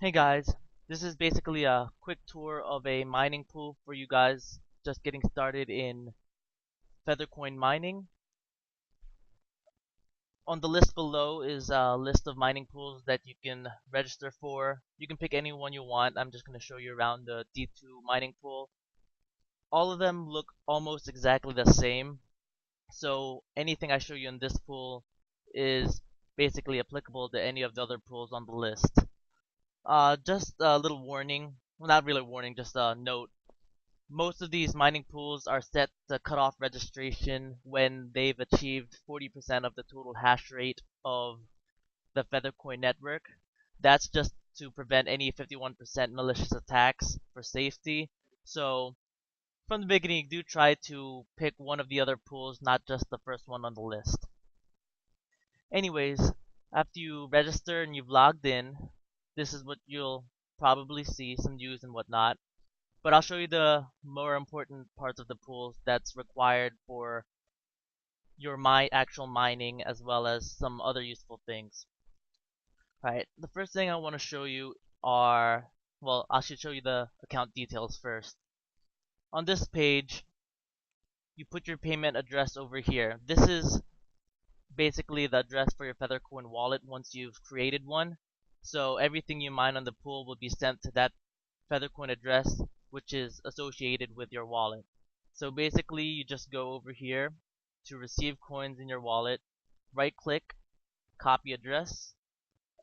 Hey guys, this is basically a quick tour of a mining pool for you guys just getting started in Feathercoin mining. On the list below is a list of mining pools that you can register for. You can pick any one you want. I'm just going to show you around the D2 mining pool. All of them look almost exactly the same, so anything I show you in this pool is basically applicable to any of the other pools on the list. Just a little warning, well, not really a warning, just a note. Most of these mining pools are set to cut off registration when they've achieved 40% of the total hash rate of the Feathercoin network. That's just to prevent any 51% malicious attacks for safety. So from the beginning, do try to pick one of the other pools, not just the first one on the list. Anyways, after you register and you've logged in, this is what you'll probably see, some news and whatnot. But I'll show you the more important parts of the pools that's required for your actual mining as well as some other useful things. Alright, the first thing I want to show you are, well, I should show you the account details first. On this page, you put your payment address over here. This is basically the address for your Feathercoin wallet once you've created one. So everything you mine on the pool will be sent to that Feathercoin address, which is associated with your wallet. So basically, you just go over here to receive coins in your wallet, right click, copy address,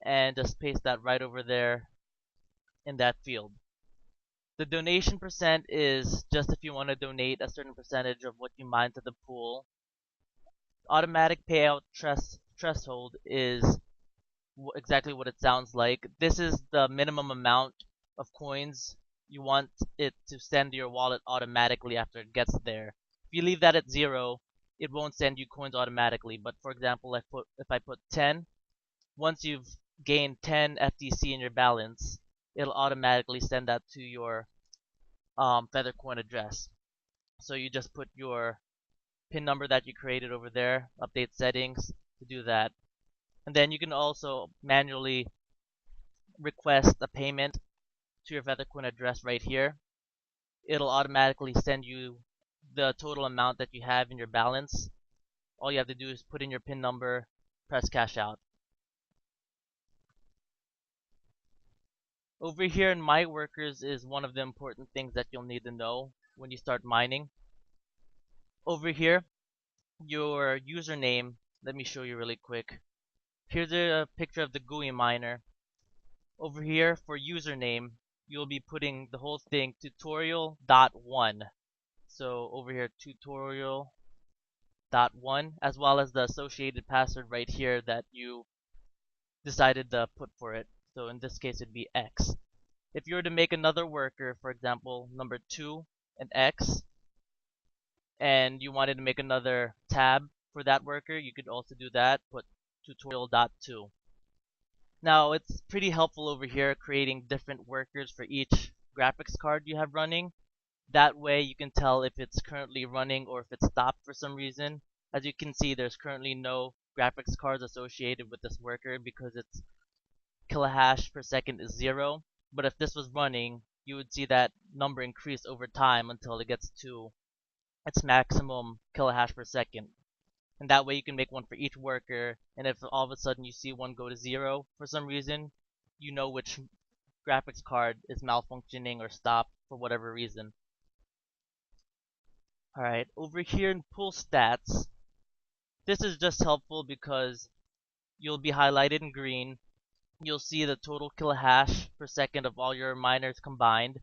and just paste that right over there in that field. The donation percent is just if you want to donate a certain percentage of what you mine to the pool. Automatic payout threshold is exactly what it sounds like. This is the minimum amount of coins you want it to send to your wallet automatically after it gets there. If you leave that at 0, it won't send you coins automatically. But for example, if I put 10, once you've gained 10 FTC in your balance, it'll automatically send that to your Feathercoin address. So you just put your PIN number that you created over there, update settings to do that. And then you can also manually request a payment to your Feathercoin address right here. It'll automatically send you the total amount that you have in your balance. All you have to do is put in your PIN number, press cash out. Over here in My Workers is one of the important things that you'll need to know when you start mining. Over here, your username, let me show you really quick. Here's a picture of the GUI miner. Over here for username, you'll be putting the whole thing tutorial.1. So over here, tutorial.1, as well as the associated password right here that you decided to put for it. So in this case, it'd be X. If you were to make another worker, for example, number 2 and X, and you wanted to make another tab for that worker, you could also do that, put tutorial.2. Now, it's pretty helpful over here creating different workers for each graphics card you have running. That way you can tell if it's currently running or if it's stopped for some reason. As you can see, there's currently no graphics cards associated with this worker because its kilohash per second is 0. But if this was running, you would see that number increase over time until it gets to its maximum kilohash per second. And that way you can make one for each worker, and if all of a sudden you see one go to 0 for some reason, you know which graphics card is malfunctioning or stopped for whatever reason. Alright, over here in pool stats, this is just helpful because you'll be highlighted in green. You'll see the total kilohash per second of all your miners combined.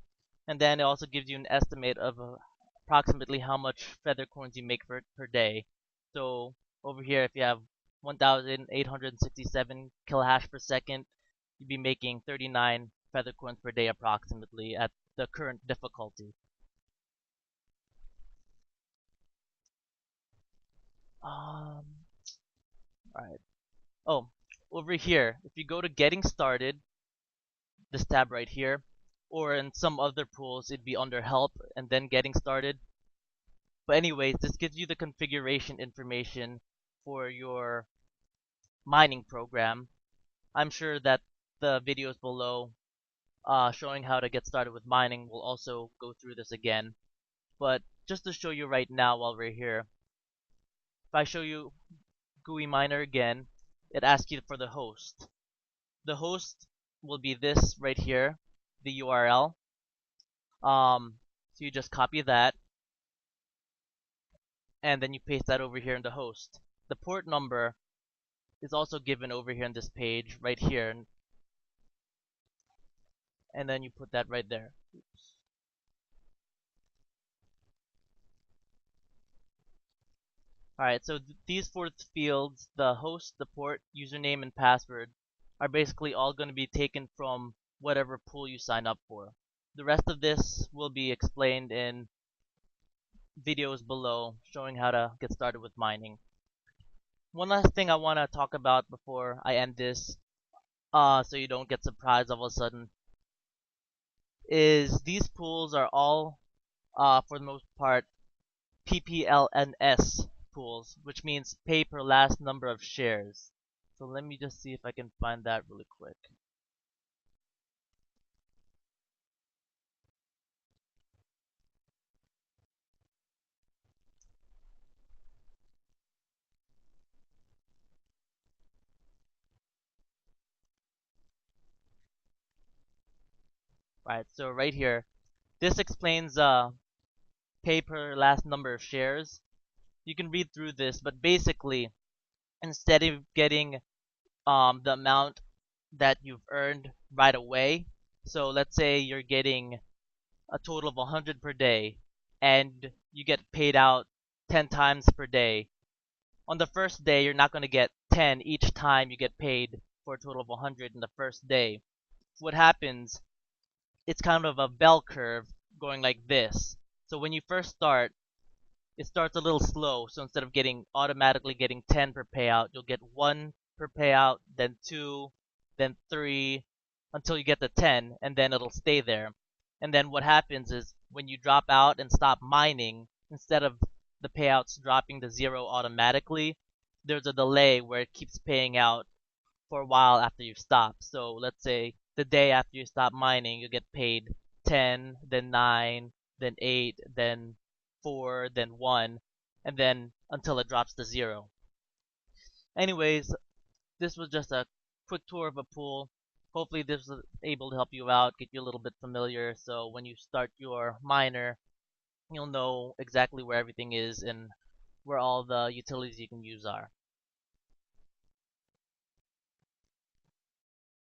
And then it also gives you an estimate of approximately how much feather coins you make per day. So over here, if you have 1,867 kilohash per second, you'd be making 39 feather coins per day approximately at the current difficulty. Um, alright. Oh, over here, if you go to getting started, this tab right here, or in some other pools, it'd be under help and then getting started. But anyways, this gives you the configuration information for your mining program. I'm sure that the videos below showing how to get started with mining. We'll also go through this again. But just to show you right now while we're here, if I show you GUI Miner again, it asks you for the host. The host will be this right here, the URL. So you just copy that, and then you paste that over here in the host. The port number is also given over here on this page right here, and then you put that right there. Oops. Alright, so these four fields, the host, the port, username, and password, are basically all going to be taken from whatever pool you sign up for. The rest of this will be explained in videos below showing how to get started with mining. One last thing I want to talk about before I end this, so you don't get surprised all of a sudden, is these pools are all, for the most part, PPLNS pools, which means pay per last number of shares. So let me just see if I can find that really quick. Right, so right here, this explains pay per last number of shares. You can read through this, but basically, instead of getting the amount that you've earned right away, so let's say you're getting a total of 100 per day, and you get paid out 10 times per day. On the first day, you're not going to get 10 each time you get paid for a total of 100 in the first day. What happens, it's kind of a bell curve going like this. So when you first start, it starts a little slow. So instead of getting automatically getting 10 per payout, you'll get 1 per payout, then 2, then 3, until you get to 10, and then it'll stay there. And then what happens is when you drop out and stop mining, instead of the payouts dropping to 0 automatically, there's a delay where it keeps paying out for a while after you stop. So let's say the day after you stop mining, you get paid 10, then 9, then 8, then 4, then 1, and then until it drops to 0. Anyways, this was just a quick tour of a pool. Hopefully this was able to help you out, get you a little bit familiar, so when you start your miner, you'll know exactly where everything is and where all the utilities you can use are.